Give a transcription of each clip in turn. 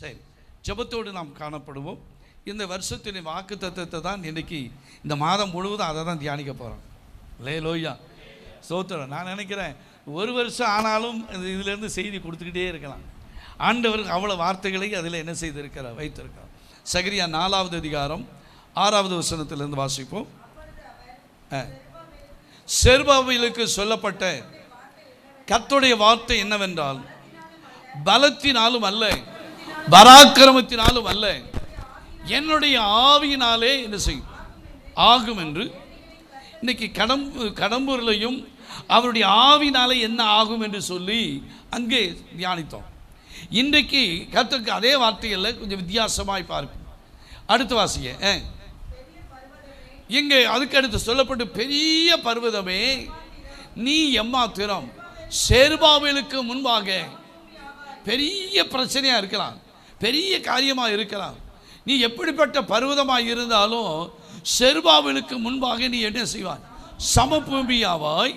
சரி, ஜெபத்தோடு நாம் காணப்படுவோம். இந்த வருஷத்தின் வாக்கு தத்துவத்தை தான் இன்றைக்கி இந்த மாதம் முழுவதும் அதை தான் தியானிக்க போகிறோம். அல்லேலூயா, ஸ்தோத்திரம். நான் நினைக்கிறேன் ஒரு வருஷம் ஆனாலும் இதிலேருந்து செய்தி கொடுத்துக்கிட்டே இருக்கலாம். ஆண்டவர் அவ்வளோ வார்த்தைகளை அதில் என்ன செய்திருக்கிறார், வைத்திருக்கிறார். சகரியா 4வது அதிகாரம் 6வது வசனத்திலிருந்து வாசிப்போம். செருபாபேலுக்கு சொல்லப்பட்ட கர்த்தருடைய வார்த்தை என்னவென்றால், பலத்தினாலும் அல்ல, பராக்கிரமத்தினாலும் அல்ல, என்னுடைய ஆவியினாலே என்ன செய்யும் ஆகும் என்று. இன்னைக்கு கடம்பூர்லையும் அவருடைய ஆவினாலே என்ன ஆகும் என்று சொல்லி அங்கே தியானித்தோம். இன்றைக்கு கர்த்தருக்கு அதே வார்த்தைகளில் கொஞ்சம் வித்தியாசமாய் பார்க்கும். அடுத்த வாசிங்க. இங்கே அதுக்கு அடுத்து சொல்லப்பட்டு, பெரிய பர்வதமே நீ எம்மாத்திரம் செருபாபேலுக்கு முன்பாக. பெரிய பிரச்சனையாக இருக்கலாம், பெரிய காரியமாக இருக்கலாம். நீ எப்படிப்பட்ட பர்வதமாக இருந்தாலும் செருபாபேலுக்கு முன்பாக நீ என்ன செய்வாய், சமபூமியாவாய்.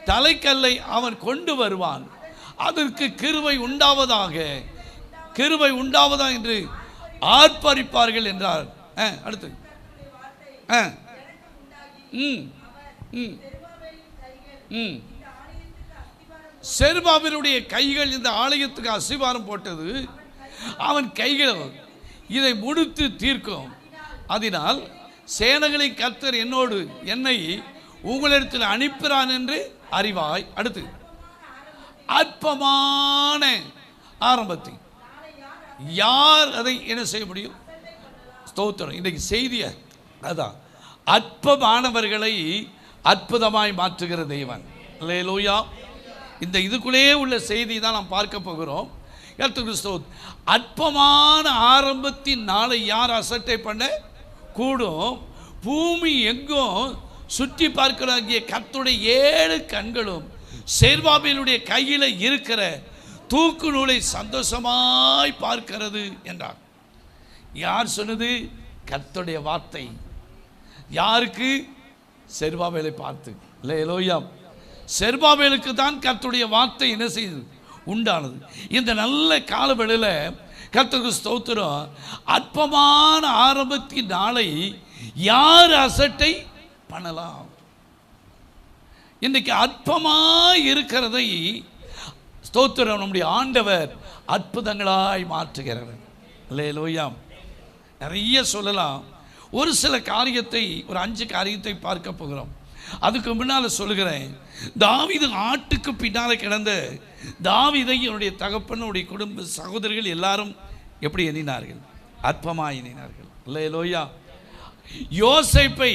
தலைக்கல்லை அவன் கொண்டு வருவான், அதற்கு கிருபை உண்டாவதாக, கிருபை உண்டாவதா என்று ஆர்ப்பரிப்பார்கள் என்றார். அடுத்து செருபாபேலுடைய கைகள் இந்த ஆலயத்துக்கு அஸ்திபாரம் போட்டது, அவன் கைகள் இதை முடித்து தீர்க்கும். அதனால் சேனைகளின் கர்த்தர் என்னை உங்களிடத்தில் அனுப்புகிறான் என்று அறிவாய். அடுத்து அற்பமான ஆரம்பத்தை யார் அதை என்ன செய்ய முடியும்? ஸ்தோத்திரம். இன்றைக்கு செய்திய அதான், அற்பமானவர்களை அற்புதமாய் மாற்றுகிற தேவன். அல்லேலூயா. இந்த இதுக்குள்ளே உள்ள செய்தி தான் நாம் பார்க்க போகிறோம். அற்பமான ஆரம்பத்தின் நாளை யார் அசட்டை பண்ண கூடும்? பூமி எங்கும் சுற்றி பார்க்கிறாங்கிய கர்த்தருடைய 7 கண்களும் செருபாபேலுடைய கையில் இருக்கிற தூக்கு நூலை சந்தோஷமாய் பார்க்கிறது என்றார். யார் சொன்னது? கர்த்தருடைய வார்த்தை. யாருக்கு? செருபாபேலை பார்த்து. அல்லேலூயா. செருபாபேலுக்கு தான் கர்த்தருடைய வார்த்தை என்ன செய்யுது, உண்டானது. இந்த நல்ல காலவெளியில் கர்த்தருக்கு ஸ்தோத்திரம். அற்பமான ஆரம்பத்தின் நாளை யார் அசட்டை பண்ணலாம்? இன்றைக்கு அற்பமாய் இருக்கிறதை ஸ்தோத்திரம் நம்முடைய ஆண்டவர் அற்புதங்களாய் மாற்றுகிறவர். அல்லேலூயா. நிறைய சொல்லலாம். ஒரு சில காரியத்தை, ஒரு 5 காரியத்தை பார்க்க போகிறோம். அதுக்கு முன்னால் சொல்லுகிறேன், தாவீது ஆட்டுக்கு பின்னால் கிடந்த தாவீதை என்னுடைய தகப்பனுடைய குடும்ப சகோதரர்கள் எல்லாரும் எப்படி எண்ணினார்கள்? அற்பமாய் எண்ணினார்கள். அல்லேலூயா. யோசேப்பை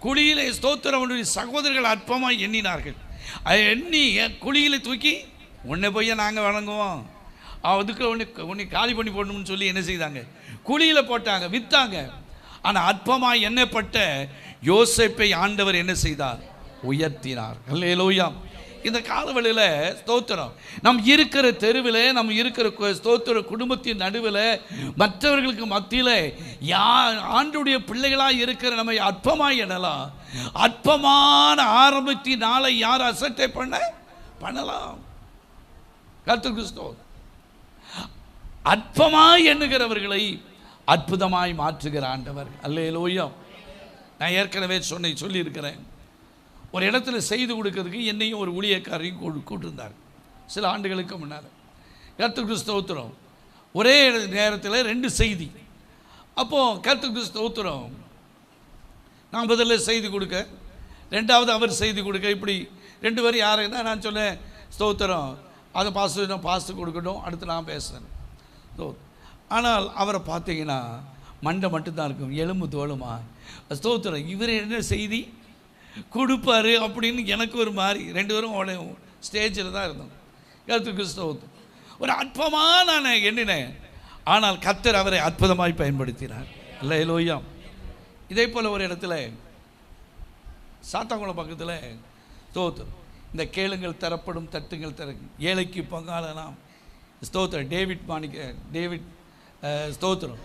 குழியிலே ஸ்தோத்திரம் அவனுடைய சகோதரர்கள் அற்பமாய் எண்ணினார்கள். எண்ணி குழியில தூக்கி உன்னை போய் நாங்கள் வணங்குவோம், அதுக்கு உன்னை காலி பண்ணி போடணும்னு சொல்லி என்ன செய்தாங்க? குழியில் போட்டாங்க, விற்றாங்க. ஆனால் அற்பமாய் எண்ணப்பட்ட யோசேப்பை ஆண்டவர் என்ன செய்தார்? உயர்த்தினார். அல்லேலூயா. இந்த காலவெளியில் ஸ்தோத்திரம், நம் இருக்கிற தெருவில், நம் இருக்கிற ஸ்தோத்திர குடும்பத்தின் நடுவில், மற்றவர்களுக்கு மத்தியில் ஆண்டுடைய பிள்ளைகளாக இருக்கிற நம்ம அற்பமாய் எண்ணலாம். அற்பமான ஆரம்பத்தின் நாளை யார் அசட்டை பண்ணலாம்? கர்த்தருக்கு ஸ்தோத்திரம். அற்பமாய் எண்ணுகிறவர்களை அற்புதமாய் மாற்றுகிற ஆண்டவர். அல்லேலூயா. நான் ஏற்கனவே சொல்லியிருக்கிறேன். ஒரு இடத்துல செய்து கொடுக்கறதுக்கு என்னையும் ஒரு ஊழியக்காரையும் கூட்டிருந்தார் சில ஆண்டுகளுக்கு முன்னால். கர்த்தருக்கு ஸ்தோத்திரம். ஒரே நேரத்தில் 2 செய்தி. அப்போது கர்த்தருக்கு ஸ்தோத்திரம், நான் முதல்ல செய்தி கொடுக்க, 2வது அவர் செய்தி கொடுக்க, இப்படி 2 பேரும் யாருன்னா நான் சொன்னேன் ஸ்தோத்திரம், அதை பாஸ்ட்டு கொடுக்கட்டும், அடுத்து நான் பேசுகிறேன். ஆனால் அவரை பார்த்தீங்கன்னா மண்டை மட்டும்தான் இருக்கும், எலும்பு தோளுமா. ஸ்தோத்திரம். இவர் என்ன செய்தி கொடுப்பாரு அப்படின்னு எனக்கு ஒரு மாதிரி. 2 பேரும் ஸ்டேஜில் தான் இருந்தோம். கர்த்தருக்கு ஸ்தோத்திரம். ஒரு அற்பமாக நான் எண்ணினேன், ஆனால் கர்த்தர் அவரை அற்புதமாய் பயன்படுத்தினார். அல்லேலூயா. இதே போல் ஒரு இடத்துல சாத்தாங்குளம் பக்கத்தில் ஸ்தோத்திரம், இந்த கேளுங்கள் தரப்படும், தட்டுங்கள் திறக்கும், ஏழைக்கு பங்காளனாம். ஸ்தோத்திரம். டேவிட் ஸ்தோத்திரம்.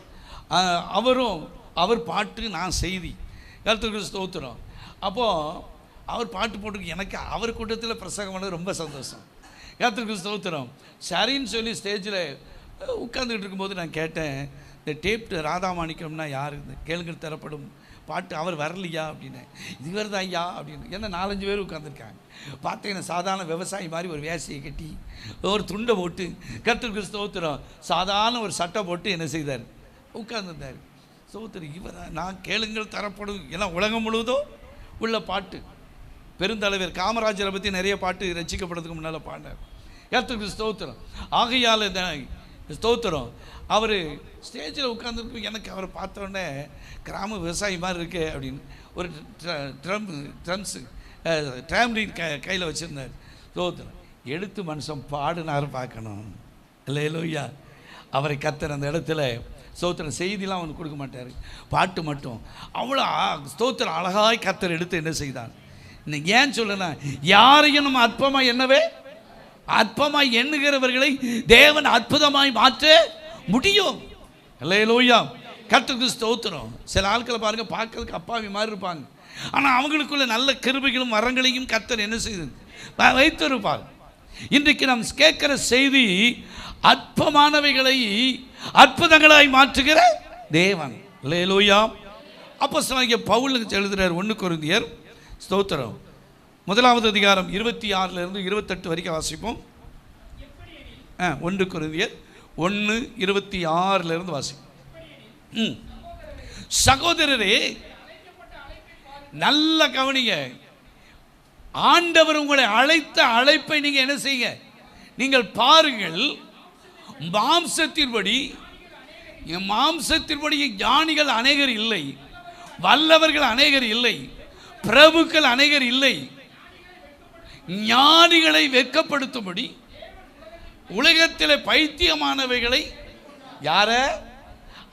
அவர் பாட்டு, நான் செய்தி. கர்த்தருக்கு ஸ்தோத்திரம். அப்போது அவர் பாட்டு போட்டு எனக்கு அவர் கூட்டத்தில் பிரசங்கம் பண்ணது ரொம்ப சந்தோஷம். கர்த்தருக்கு ஸ்தோத்திரம். சரின்னு சொல்லி ஸ்டேஜில் உட்கார்ந்துக்கிட்டு இருக்கும்போது நான் கேட்டேன், இந்த டேப்டு ராதாமாணிக்கம்னா யார், இந்த கேளுங்கள் தரப்படும் பாட்டு அவர் வரலையா அப்படின்னு. இவர் தான் ஐயா அப்படின்னு. ஏன்னா 4-5 பேர் உட்காந்துருக்காங்க. பார்த்தீங்கன்னா சாதாரண விவசாயி மாதிரி ஒரு வேசியை கட்டி ஒரு துண்டை போட்டு கர்த்தருக்கு ஸ்தோத்திரம் சாதாரண ஒரு சட்டை போட்டு என்ன செய்தார், உட்கார்ந்துருந்தார். ஸ்தோத்திரம் இவர் நான் கேளுங்கள் தரப்படும் எல்லாம் உலகம் முழுவதும் உள்ள பாட்டு. பெருந்தலைவர் காமராஜரை பற்றி நிறைய பாட்டு ரசிக்கப்படுறதுக்கு முன்னால் பாடினார். கர்த்தருக்கு ஸ்தோத்திரம். ஆகையால் ஸ்தோத்திரம் அவர் ஸ்டேஜில் உட்காந்துருக்கு. எனக்கு அவரை பார்த்தோன்னே கிராம விவசாயி மாதிரி இருக்கு அப்படின்னு. ஒரு ட்ராம்லின் கையில் வச்சுருந்தார். ஸ்தோத்திரம் எடுத்து மனுஷன் பாடினார் பார்க்கணும். இல்லையா அவரை கர்த்தர் அந்த இடத்துல ஸ்தோத்திரம் செய்திலாம் அவனுக்கு கொடுக்க மாட்டார், பாட்டு மட்டும் அவ்வளோ ஸ்தோத்திரம் அழகாய் கர்த்தர் எடுத்து என்ன செய்தான். இன்னைக்கு ஏன் சொல்லலாம், யாரையும் நம்ம அற்பமாக என்னவே அற்பமாய் எண்ணுகிறவர்களை தேவன் அற்புதமாய் மாற்ற முடியும். அல்லேலூயா கர்த்தருக்கு ஸ்தோத்திரம். சில ஆட்களை பாருங்க, பார்க்கறதுக்கு அப்பாவி மாதிரி இருப்பாங்க, ஆனால் அவங்களுக்குள்ள நல்ல கிருபைகளும் வரங்களையும் கர்த்தர் என்ன செய்து வைத்திருப்பார். இன்றைக்கு நாம் கேட்கிற செய்தி அற்பமானவைகளை அற்புதங்களாய் மாற்றுகிற தேவன். அல்லேலூயா. அப்போஸ்தலனாகிய பவுல் எழுதுகிறார் 1 கொரிந்தியர் ஸ்தோத்திரம் 1வது அதிகாரம் 26 28 வரைக்கும் வாசிப்போம். 1 கொரிந்தியர் 1:26 வாசிப்போம். சகோதரரே நல்ல கவனிங்க, ஆண்டவர் உங்களை அழைத்த அழைப்பை நீங்க என்ன செய்யுங்க, நீங்கள் பாருங்கள். மாம்சத்தின்படி ஞானிகள் அநேகர் இல்லை, வல்லவர்கள் அநேகர் இல்லை, பிரபுக்கள் அநேகர் இல்லை. ஞானிகளை வெட்கப்படுத்தும்படி உலகத்தில் பைத்தியமானவைகளை யார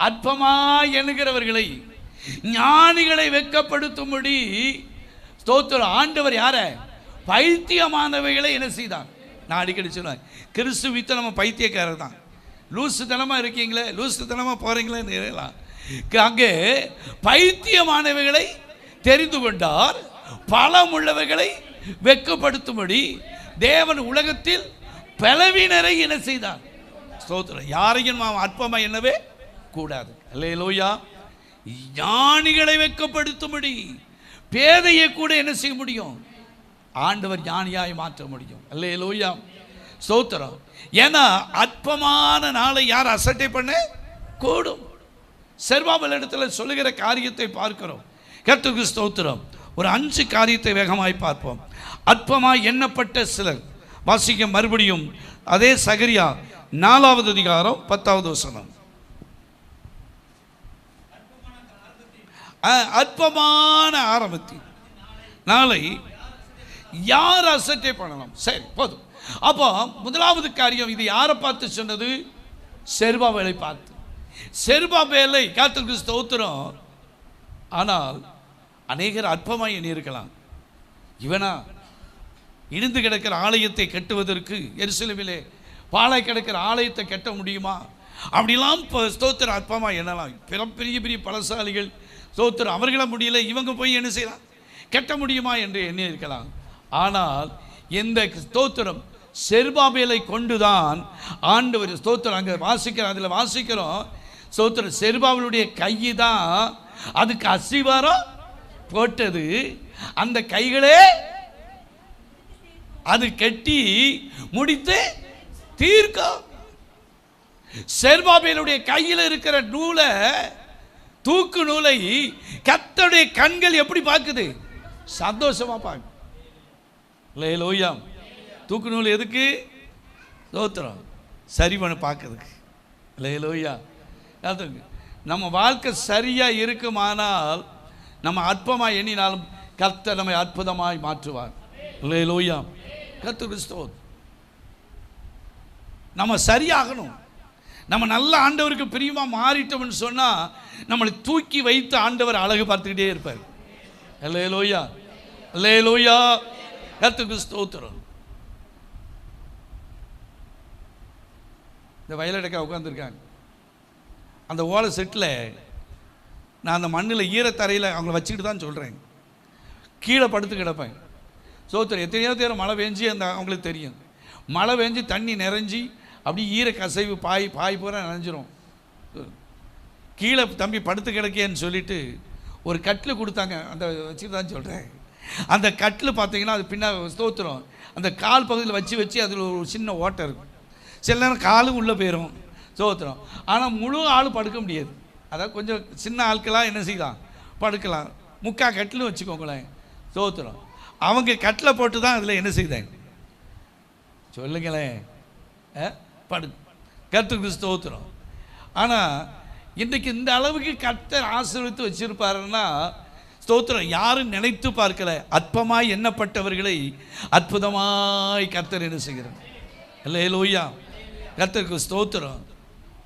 அற்பமாய் எண்ணுகிறவர்களை ஞானிகளை வெட்கப்படுத்தும்படி ஸ்தோத்திரம் ஆண்டவர் யார பைத்தியமானவைகளை என்ன செய்தான். நான் அடிக்கடி சொல்லுவேன், கிறிஸ்துவித்த நம்ம பைத்தியக்காரர் தான். லூசுத்தனமாக இருக்கீங்களே, லூசுத்தனமாக போகிறீங்களே, அங்கே பைத்தியமானவைகளை தெரிந்து கொண்டார், பலமுள்ளவைகளை வெட்கப்படுத்தும்படி தேவன் உலகத்தில் பலவீனரை என்ன செய்தார். ஸ்தோத்திரம். யாரையும் நாம் அற்பமாக எண்ணவே கூடாது. அல்லேலூயா. ஞானிகளை வெட்கப்படுத்தும்படி பேதையை கூட என்ன செய்ய முடியும், ஆண்டவர் ஞானியாய் மாற்ற முடியும். அல்லேலூயா ஸ்தோத்திரம். ஏன்னா அற்பமான நாளை யார் அசட்டை பண்ண கூடும். செர்பாபேல் இடத்துல சொல்லுகிற காரியத்தை பார்க்கிறோம். கர்த்தருக்கு ஸ்தோத்திரம். ஒரு 5 காரியத்தை வேகமாய் பார்ப்போம். அற்பமாய் எண்ணப்பட்ட சிலர். வாசிக்க மறுபடியும் அதே சகரியா 4வது அதிகாரம் 10வது வசனம். அற்பமான ஆரம்பத்தில் நாளை யார் அசட்டை பண்ணலாம். சரி போதும். அப்போ 1வது காரியம், இது யாரை பார்த்து சொன்னது, செருபாபேலை பார்த்து. செருபாபேலை கர்த்தருக்கு ஸ்தோத்திரம். ஆனால் அநேகர் அற்பமாய் எண்ணி இருக்கலாம். இவனா இடிந்து கிடக்கிற ஆலயத்தை கட்டுவதற்கு எருசலேமிலே பாழாய் கிடக்கிற ஆலயத்தை கட்ட முடியுமா, அப்படிலாம் ஸ்தோத்திரம் அற்பமாக எண்ணலாம். பெரிய பெரிய பலசாலிகள் ஸ்தோத்திரம் அவர்கள முடியல, இவங்க போய் என்ன செய்யலாம், கட்ட முடியுமா என்று எண்ணி இருக்கலாம். ஆனால் எந்த ஸ்தோத்திரம் செருபாபேலை கொண்டுதான் ஆண்டவர் ஸ்தோத்திரம் அங்கே வாசிக்கிறோம். அதில் வாசிக்கிறோம் ஸ்தோத்திரம் செருபாபேலுடைய கையை தான் அதுக்கு அஸ்திவாரம் போட்டது. அந்த கைகளே அது கட்டி முடித்து தீர்க்கும். செருபாபேலுடைய கையில் இருக்கிற நூலை, தூக்கு நூலை கர்த்தருடைய கண்கள் எப்படி பார்க்குது, சந்தோஷமா பார்க்கு. அல்லேலூயா. தூக்கு நூல் எதுக்கு, ஸ்தோத்திரம் சரி பண்ண பார்க்கறதுக்கு. அல்லேலூயா. நம்ம வாழ்க்கை சரியா இருக்குமானால் நம்ம அற்பமாய் எண்ணினாலும் கர்த்தர் நம்மை அற்புதமாய் மாற்றுவார். அல்லேலூயா. கர்த்தருக்கு ஸ்தோத்திரம். நம்ம சரியாகணும். நம்ம நல்ல ஆண்டவருக்கு பிரியமா மாறிட்டோம்னு சொன்னா நம்மளை தூக்கி வைத்து ஆண்டவர் அழகு பார்த்துக்கிட்டே இருப்பார். அல்லேலூயா. அல்லேலூயா. கர்த்தருக்கு ஸ்தோத்திரம். இந்த வயலடக்கா உட்காந்துருக்காங்க. அந்த ஓலை செட்டில் நான் அந்த மண்ணில் ஈரத்தரையில் அவங்கள வச்சுக்கிட்டு தான் சொல்கிறேன். கீழே படுத்து கிடப்பேன். ஸ்தோத்திரம். எத்தனையோ தேரம் மழை பெஞ்சு அந்த அவங்களுக்கு தெரியும். மழை பெஞ்சு தண்ணி நிறைஞ்சி அப்படி ஈர கசைவு பாய் பூரா நனைஞ்சிரும். கீழே தம்பி படுத்து கிடக்கேன்னு சொல்லிட்டு ஒரு கட்டில் கொடுத்தாங்க. அந்த வச்சு தான் சொல்கிறேன். அந்த கட்டில் பார்த்தீங்கன்னா அது பின்னால் ஸ்தோத்திரம் அந்த கால் பகுதியில் வச்சு அதில் ஒரு சின்ன ஓட்டை இருக்கும். சில நேரம் காலும் உள்ளே போயிடும் ஸ்தோத்திரம். ஆனால் முழு ஆள் படுக்க முடியாது. அதாவது கொஞ்சம் சின்ன ஆட்களாக என்ன செய்யலாம், படுக்கலாம். முக்கால் கட்டிலும் வச்சுக்கோங்களேன் ஸ்தோத்திரம். அவங்க கட்டில் போட்டு தான் அதில் என்ன செய்தாங்க சொல்லுங்களேன், கர்த்தருக்கு ஸ்தோத்திரம். ஆனால் இன்றைக்கு இந்த அளவுக்கு கர்த்தர் ஆசீர்வதித்து வச்சிருப்பாருன்னா ஸ்தோத்திரம் யாரும் நினைத்து பார்க்கல. அற்பமாய் எண்ணப்பட்டவர்களை அற்புதமாய் கர்த்தர் என்ன செய்கிறார். அல்லேலூயா, கர்த்தருக்கு ஸ்தோத்திரம்.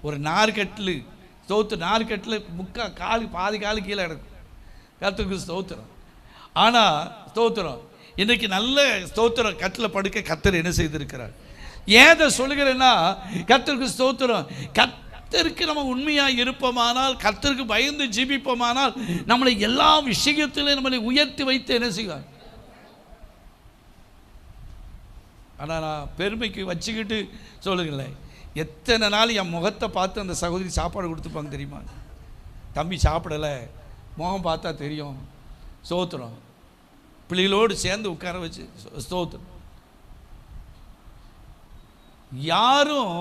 ஒரு நார்கட்டில் ஸ்தோத்திரம், நார்கட்டில் பாதி காலு கீழே கிடக்கும். கர்த்தருக்கு ஸ்தோத்திரம். ஆனால் ஸ்தோத்திரம் இன்றைக்கி நல்ல ஸ்தோத்திரம் கட்டில் படுக்க கர்த்தர் என்ன செய்திருக்கிறார். ஏதை சொல்லுகிறேன்னா கர்த்தருக்கு ஸ்தோத்திரம். கர்த்தருக்கு நம்ம உண்மையாக இருப்போமானால், கர்த்தருக்கு பயந்து ஜீவிப்போமானால் நம்மளை எல்லா விஷயத்திலும் நம்மளை உயர்த்தி வைத்து என்ன செய்வார். ஆனால் நான் பெருமைக்கு வச்சுக்கிட்டு சொல்லுங்களேன், எத்தனை நாள் என் முகத்தை பார்த்து அந்த சகோதரி சாப்பாடு கொடுத்துப்பாங்க தெரியுமா. தம்பி சாப்பிடலை, முகம் பார்த்தா தெரியும். ஸ்தோத்திரம். பிள்ளைகளோடு சேர்ந்து உட்கார வச்சு ஸ்தோத்திரம். யாரும்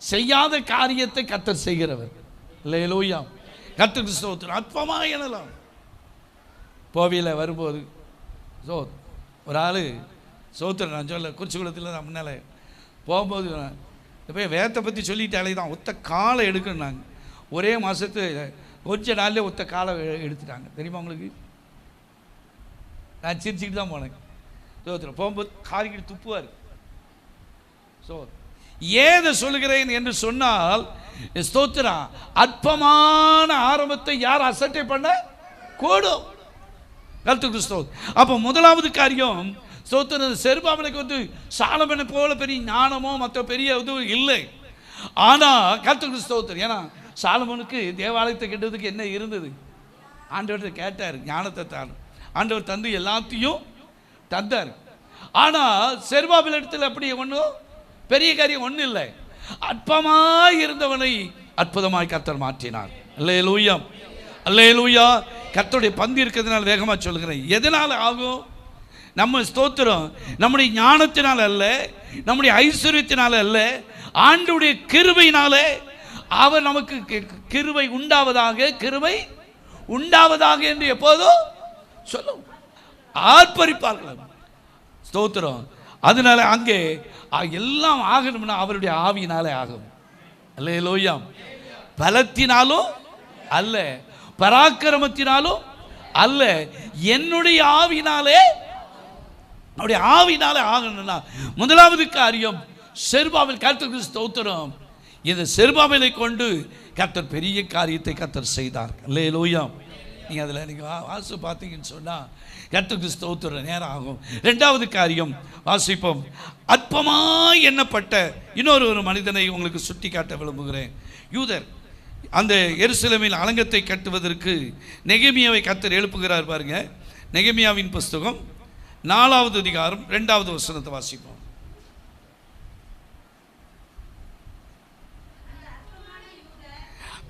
செய்யாத காரியத்தை கர்த்தர் செய்கிறவர். அல்லேலூயா, கர்த்தருக்கு ஸ்தோத்திரம். அற்பமாக எனலாம் கோவிலில் வரும்போது ஒரு ஆள் ஸ்தோத்திரம், நான் சொல்ல குறிச்சிக்குளத்தில் தான் முன்னால் போகும்போது போய் வேதத்தை பற்றி சொல்லிட்டாலே தான் ஒத்த காலை எடுக்கணுன்னாங்க. ஒரே மாதத்து கொஞ்ச நாள்லேயே ஒத்த காலை எடுத்துட்டாங்க தெரியுமா உங்களுக்கு. நான் சிரிச்சுக்கிட்டு தான் போனேன் ஸ்தோத்திரம். போகும்போது காரிக்கிட்டு துப்புவார். ஸோ ஏதை சொல்லுகிறேன் என்று சொன்னால் ஸ்தோத்திரம் அற்பமான ஆரம்பத்தை யார் அசட்டை பண்ண கூடும். கர்த்தருக்கு ஸ்தோத்திரம். அப்போ முதலாவது காரியம் ஸ்தோத்திரம், செருபாபேலுக்கு வந்து சாலமோனை போல பெரிய ஞானமோ மற்ற பெரிய இதுவும் இல்லை. ஆனால் கர்த்தருக்கு ஸ்தோத்திரம். ஏன்னா சாலமோனுக்கு தேவாலயத்தை கட்டுறதுக்கு என்ன இருந்தது, ஆண்டவர்கிட்ட கேட்டார், ஞானத்தை தான் ஆண்டவர் தந்து எல்லாத்தையும் தந்தார். ஆனால் செருபாபேல் இடத்துல அப்படி ஒன்றும் பெரிய காரியம் ஒன்றும் இல்லை. அற்பமாய் இருந்தவனை அற்புதமாய் கர்த்தர் மாற்றினார். அல்லேலூயா, அல்லேலூயா. கர்த்தருடைய பந்து இருக்கிறதுனால வேகமாக சொல்லுகிறேன். எதனால் ஆகும்? நம்ம ஸ்தோத்திரம் நம்முடைய ஞானத்தினால் அல்ல, நம்முடைய ஐஸ்வர்யத்தினால அல்ல, ஆண்டவருடைய கிருபையினாலே. அவர் நமக்கு கிருபை உண்டாவதாக, கிருபை உண்டாவதாக என்று எப்போதும் சொல்லும் ஆர்ப்பரிப்பார்கள். ஸ்தோத்திரம். அதனால அங்கே எல்லாம் ஆகணும்னா அவருடைய ஆவியினாலே ஆகும். அல்லேலூயா. பலத்தினாலும் அல்ல, பராக்கிரமத்தினாலும் அல்ல, என்னுடைய ஆவியினாலே, அவருடைய ஆவியினாலே ஆகணும்னா முதலாவது காரியம் செருபாபேல். கர்த்தருக்கு ஸ்தோத்திரம். இந்த செருபாபேலை கொண்டு கர்த்தர் பெரிய காரியத்தை கர்த்தர் செய்தார். அல்லேலூயா. நீங்கள் அதில் நீங்கள் வாசி பார்த்தீங்கன்னு சொன்னால் கர்த்தருக்கு ஸ்தோத்திரம் நேரம் ஆகும். ரெண்டாவது காரியம் வாசிப்போம். அற்பமாய் எண்ணப்பட்ட இன்னொரு மனிதனை உங்களுக்கு சுட்டி காட்ட விரும்புகிறேன். யூதர் அந்த எருசலேமில் அலங்கத்தை கட்டுவதற்கு நெகேமியாவை கர்த்தர் எழுப்புகிறார் பாருங்க. நெகேமியாவின் புஸ்தகம் 4வது அதிகாரம் 2வது வசனத்தை வாசிப்போம்.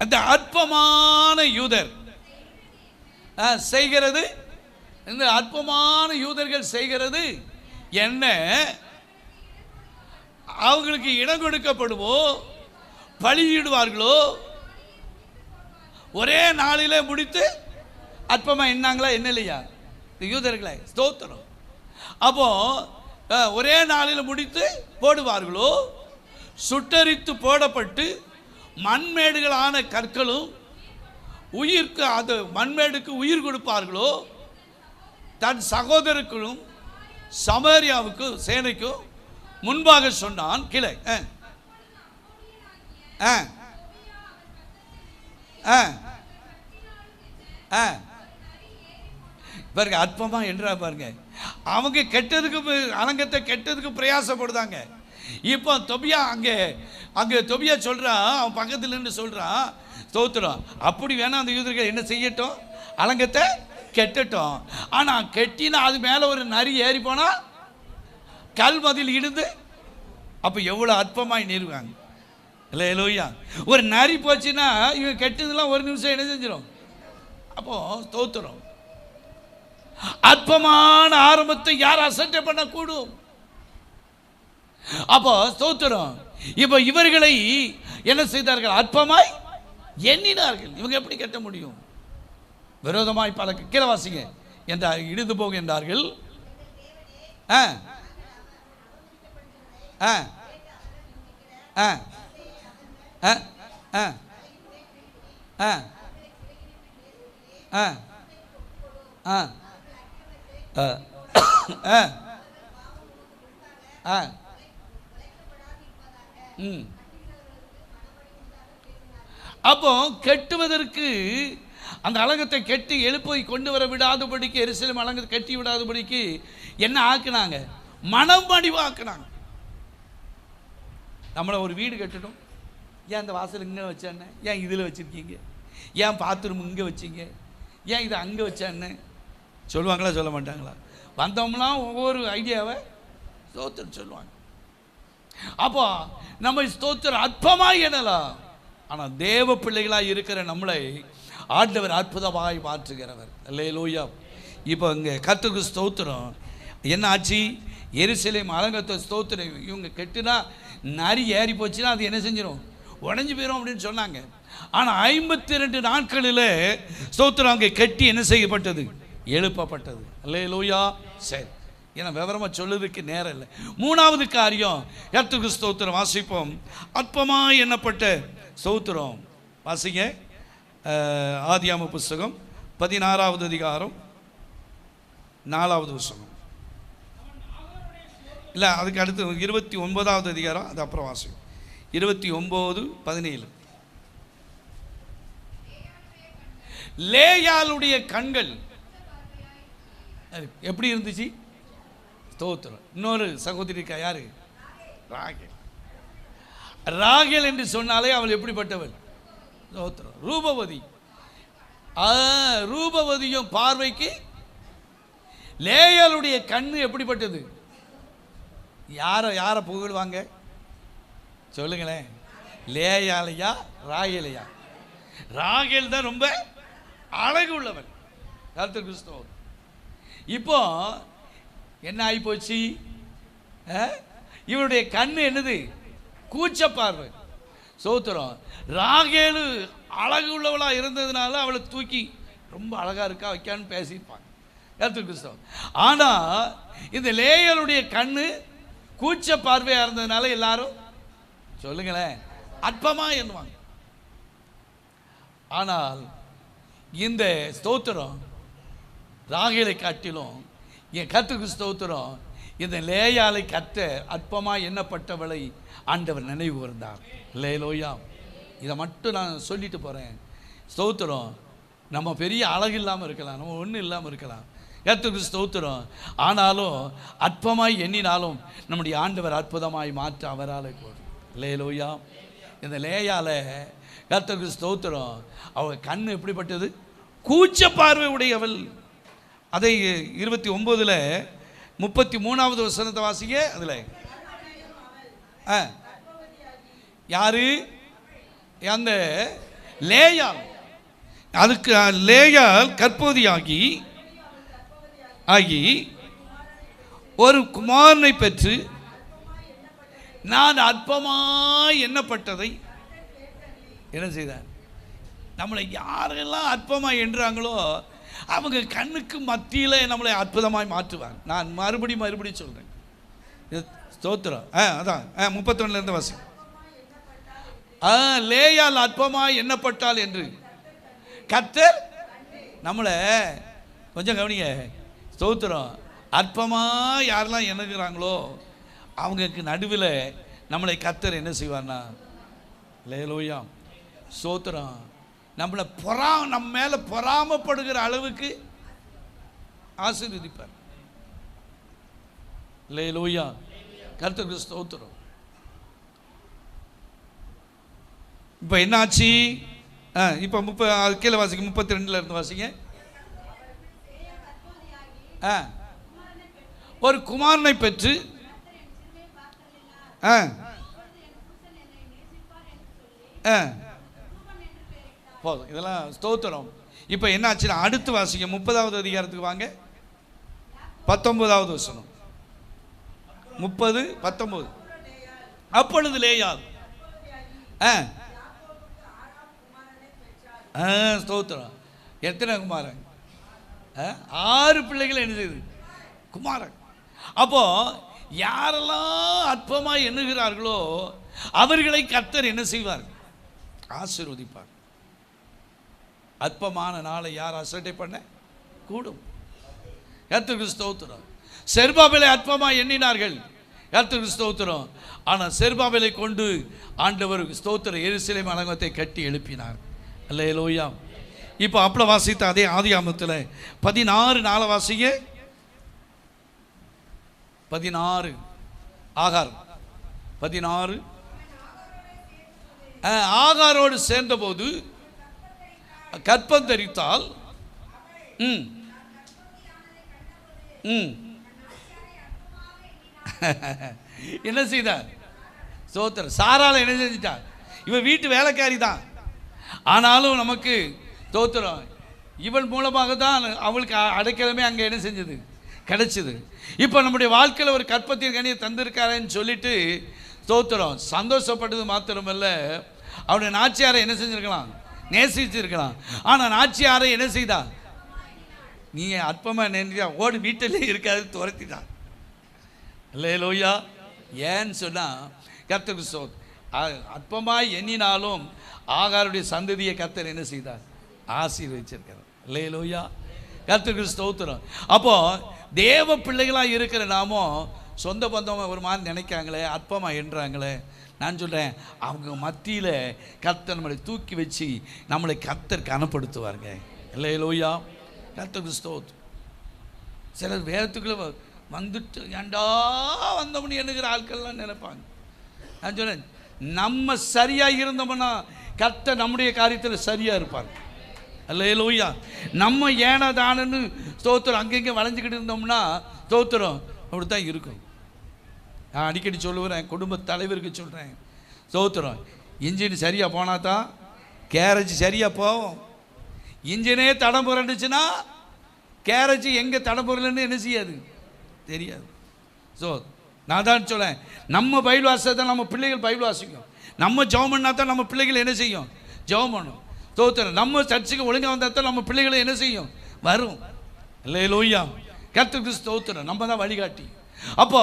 அந்த அற்பமான யூதர் செய்கிறது, இந்த அற்பமான யூதர்கள் செய்கிறது என்ன? அவங்களுக்கு இடம் கொடுக்கப்படுவோ, பலியிடுவார்களோ, ஒரே நாளிலே முடித்து அற்பமா என்னாங்களா என்ன இல்லையா யூதர்களை. ஸ்தோத்திரம். அப்போ ஒரே நாளில் முடித்து போடுவார்களோ, சுட்டரித்து போடப்பட்டு மண்மேடுகளான கற்களும் உயிர்க்கு அது மண்மேடுக்கு உயிர் கொடுப்பார்களோ, தன் சகோதரர்களும் சமாரியாவுக்கும் சேனைக்கும் முன்பாக சொன்னான். கீழே பாருங்க, அற்பமா என்றா பாருங்க. அவங்க கெட்டதுக்கு அலங்கத்தை கெட்டதுக்கு பிரயாசப்படுதாங்க. இப்போ தொபியா அங்கே தொபியா சொல்கிறான், அவன் பக்கத்தில் நின்று சொல்கிறான், ஸ்தோத்திரம், அப்படி வேணா அந்த யூதர்கள் என்ன செய்யட்டும், அலங்கத்தை கெட்டட்டும். ஆனால் கெட்டினா அது மேலே ஒரு நரி ஏறி போனால் கல் மதில் இடிந்து அப்போ எவ்வளோ அற்பமாய் நிறுவாங்க. இல்லை லோய்யா, ஒரு நரி போச்சுன்னா இவங்க கெட்டதெல்லாம் ஒரு நிமிஷம் என்ன செஞ்சிடும். அப்போ ஸ்தோத்திரம், அற்பமான ஆரம்பத்தை யார் அசட்டை பண்ணக்கூடும். அப்போ ஸ்தோத்திரம், இப்போ இவர்களை என்ன செய்தார்கள், அற்பமாய் எண்ணினார்கள். இவங்க எப்படி கட்ட முடியும்? விரோதமாய் பல கீழே வாசிங்க என்றார், இடிந்து போக என்றார்கள். அப்போ கெட்டுவதற்கு அந்த அலங்கத்தை கெட்டி எழுப்பி கொண்டு வர விடாதபடிக்கு, எருசலேம் அலங்கத்தை கட்டி விடாதபடிக்கு என்ன ஆக்குனாங்க, மனம் மடிவாக்குனாங்க. நம்மளை ஒரு வீடு கட்டணும், ஏன் அந்த வாசல் இங்கே வச்சானே, ஏன் இதில் வச்சுருக்கீங்க, ஏன் பாத்ரூம் இங்கே வச்சிங்க, ஏன் இதை அங்கே வச்சான்னு சொல்லுவாங்களா சொல்ல மாட்டாங்களா? வந்தோம்லாம் ஒவ்வொரு ஐடியாவை ஸ்தோத்திரம் சொல்லுவாங்க. அப்போ நம்ம ஸ்தோத்திரம் அற்பமாய் எனலாம். ஆனால் தேவ பிள்ளைகளாக இருக்கிற நம்மளை ஆண்டவர் அற்புதமாய் மாற்றுகிறவர். அல்லேலூயா. இப்போ இங்கே கர்த்தருக்கு ஸ்தோத்திரம். என்ன ஆச்சு, எருசலேம் அலங்கத்தை ஸ்தோத்திரம் இவங்க கெட்டுனா நரி ஏறி போச்சுன்னா அது என்ன செஞ்சிடும், உடஞ்சி போயிடும் அப்படின்னு சொன்னாங்க. ஆனால் 52 நாட்களில் ஸ்தோத்திரம் அங்கே கெட்டி என்ன செய்யப்பட்டது, எழுப்பப்பட்டது. அல்லேலூயா. சரி, ஏன்னா விவரமாக சொல்லுறதுக்கு நேரம் இல்லை. மூணாவது காரியம், கர்த்தருக்கு ஸ்தோத்திரம் வாசிப்போம். அற்பமாய் எண்ணப்பட்ட ஸ்தோத்திரம் வாசிங்க. ஆதியாம புஸ்தகம் 16வது அதிகாரம் 4வது வசனம். இல்லை, அதுக்கு அடுத்து 29வது அதிகாரம், அது அப்புறம் வாசிக்கும். 29:17. லேயாளுடைய கண்கள் எப்படி இருந்துச்சு, ஸ்தோத்திரம். இன்னொரு சகோதரி இருக்கா, யாரு, ராகேல். ராகேல் என்று சொன்னாலே அவள் எப்படிப்பட்டவள், ஸ்தோத்திரம், ரூபவதி. ரூபவதியும் பார்வைக்கு லேயாளுடைய கண்ணு எப்படிப்பட்டது. யாரை புகழ்வாங்க சொல்லுங்களேன், லேயாலையா ராகேலையா? ராகேல் தான் ரொம்ப அழகு உள்ளவன். கர்த்தர் கிறிஸ்தவ. இப்போ என்ன ஆகி போச்சு, இவருடைய கண்ணு என்னது, கூச்ச பார்வை. சோத்திரம். ராகேலு அழகு உள்ளவளாக இருந்ததுனால அவளை தூக்கி ரொம்ப அழகாக இருக்கா வைக்கான்னு பேசியிருப்பாங்க. கர்த்தர் கிறிஸ்தவ. ஆனால் இந்த லேயாளுடைய கண்ணு கூச்ச பார்வையாக இருந்ததுனால எல்லாரும் சொல்லுங்களேன் அற்பமாக எண்ணுவாங்க. ஆனால் இந்த ஸ்தோத்திரம் ராகேலை காட்டிலும் என் கர்த்தருக்கு ஸ்தோத்திரம், இந்த லேயாலை கத்த அற்பமாக எண்ணப்பட்டவளை ஆண்டவர் நினைவு கூர்ந்தார். லேலோயா. இதை மட்டும் நான் சொல்லிட்டு போகிறேன். ஸ்தோத்திரம். நம்ம பெரிய அழகு இல்லாமல் இருக்கலாம், நம்ம ஒன்றும் இல்லாமல் இருக்கலாம், கர்த்தருக்கு ஸ்தோத்திரம். ஆனாலும் அற்பமாய் எண்ணினாலும் நம்முடைய ஆண்டவர் அற்புதமாய் மாற்ற அவரால் கூடும். லேலோயா. இந்த லேயால கர்த்தருக்கு ஸ்தோத்திரம், அவள் கண்ணு எப்படிப்பட்டது, கூச்ச பார்வை உடையவள். அதை 29ல் 33வது வசனத்தை வாசிங்க. அதில் யாரு, அந்த லேயால். அதுக்கு லேயால் கற்பவதியாகி ஒரு குமாரனை பெற்று நான் அற்பமாய் எண்ணப்பட்டதை என்ன செய்தார். நம்மளை யாரெல்லாம் அற்பமாய் என்றாங்களோ அவங்க கண்ணுக்கு மத்தியில் நம்மளை அற்புதமாய் மாற்றுவார். நான் மறுபடி சொல்கிறேன். ஸ்தோத்திரம். அதான் 31லேருந்து வாசி. லேயால் அற்பமாய் எண்ணப்பட்டாள் என்று கர்த்தர் நம்மளை கொஞ்சம் கவனிங்க. ஸ்தோத்திரம். அற்பமாக யாரெல்லாம் எண்ணுகிறாங்களோ அவங்களுக்கு நடுவில் நம்மளை கர்த்தர் என்ன செய்வார்னா, லேலோயா ஸ்தோத்திரம், நம்மளை நம்ம மேலே பொறாமப்படுகிற அளவுக்கு ஆசீர்வதிப்பார். லேலோயா. கர்த்தருக்கு ஸ்தோத்திரம். இப்போ என்னாச்சு, இப்போ கீழே வாசிக்க 32ல் இருந்து வாசிங்க. ஒரு குமாரனை பெற்று ஆ ஆ போதும், இதெல்லாம் ஸ்தோத்திரம். இப்போ என்ன ஆச்சுன்னா அடுத்து வாசிங்க 30வது அதிகாரத்துக்கு வாங்க, 19வது வசனம். 30, 19. அப்பொழுது லேயாள் ஸ்தோத்திரம். எத்தனை குமாரன்? 6 பிள்ளைகள் என்ன செய்யுது? குமாரன். அப்போ யாரெல்லாம் அற்பமாய் எண்ணுகிறார்களோ அவர்களை கர்த்தர் என்ன செய்வார்? ஆசீர்வதிப்பார். அற்பமான நாளை யார் அசட்டை பண்ண கூடும்? கர்த்தருக்கு ஸ்தோத்திரம். செருபாபேலை அற்பமாய் எண்ணினார்கள், கர்த்தருக்கு ஸ்தோத்திரம். ஆனால் செருபாபேலை கொண்டு ஆண்டவர் ஸ்தோத்திரம் எருசலேம் அலங்கத்தை கட்டி எழுப்பினார். அல்லேலூயா. இப்போ அப்பள வாசித்த அதே ஆதியாகமத்தில் 16 வாசிங்க. 16 ஆகார் 16 ஆகாரோடு சேர்ந்தபோது கற்பம் தரித்தால் என்ன செய்தார்? ஸ்தோத்திரம். சாரால என்ன செஞ்சிட்டார்? இவன் வீட்டு வேலைக்காரி தான், ஆனாலும் நமக்கு ஸ்தோத்திரம் இவள் மூலமாக தான் அவளுக்கு அடைக்கலமே அங்கே என்ன செஞ்சது? கிடைச்சது. இப்போ நம்முடைய வாழ்க்கையில் ஒரு கற்பத்தின் கனியை தந்திருக்காருன்னு சொல்லிட்டு ஸ்தோத்திரம் சந்தோஷப்பட்டது மாத்திரமல்ல, அவனுடைய நாச்சியாரை என்ன செஞ்சிருக்கலாம்? நேசிச்சிருக்கலாம். ஆனால் நாச்சியாரை என்ன செய்தா? நீ அற்பமாக நினைச்சா ஓடி வீட்டிலே இருக்காது துரத்திட்டான். அல்லேலூயா. ஏன்னு சொன்னால் கர்த்தருக்கு ஸ்தோத்திரம், அற்பமாய் எண்ணினாலும் ஆகாருடைய சந்ததியை கர்த்தர் என்ன செய்தார்? ஆசீர்வதிச்சிருக்கிறார். அல்லேலூயா. கர்த்தருக்கு ஸ்தோத்திரம். அப்போ தேவ பிள்ளைகளாக இருக்கிற நாமோ சொந்த பந்தமாக ஒரு மாதிரி நினைக்காங்களே, அற்பமாக எண்ணுறாங்களே, நான் சொல்கிறேன் அவங்க மத்தியில் கர்த்தர் நம்மளை தூக்கி வச்சு நம்மளை கர்த்தர் கனப்படுத்துவாருங்க. அல்லேலூயா. கர்த்தருக்கு ஸ்தோத்திரம். சிலர் வேதத்துக்குள்ளே வந்துட்டு ஏண்டா வந்தோம்னு எண்ணுகிற ஆட்கள்லாம் நினைப்பாங்க. நான் சொல்கிறேன் நம்ம சரியாக இருந்தோம்னா கர்த்தர் நம்முடைய காரியத்தில் சரியாக இருப்பார். அல்லேலூயா. நம்ம ஏனா தானன்னு ஸ்தோத்திரம் அங்கங்கே வளைஞ்சிக்கிட்டு இருந்தோம்னா ஸ்தோத்திரம் அப்படி தான் இருக்கும். நான் அடிக்கடி சொல்லுவேன், குடும்ப தலைவருக்கு சொல்கிறேன், ஸ்தோத்திரம் இன்ஜின் சரியாக போனால் தான் கேரேஜ் சரியாக போகும். இன்ஜினே தடம் புரண்டுச்சுன்னா கேரேஜ் எங்கே தடம் புரலன்னு என்ன செய்யாது? தெரியாது. ஸோ நான் தான் சொல்லேன், நம்ம பைபிள் வாசித்தா தான் நம்ம பிள்ளைகள் பைபிள் வாசிக்கும். நம்ம ஜெபம் பண்ணால் தான் நம்ம பிள்ளைகள் என்ன செய்யும்? ஜெபம் பண்ணும். ஸ்தோத்திரம். நம்ம சர்ச்சுக்கு ஒழுங்காக வந்தால் தான் நம்ம பிள்ளைகளை என்ன செய்யும்? வரும். அல்லேலூயா. கர்த்தருக்கு ஸ்தோத்திரம். நம்ம தான் வழிகாட்டி. அப்போ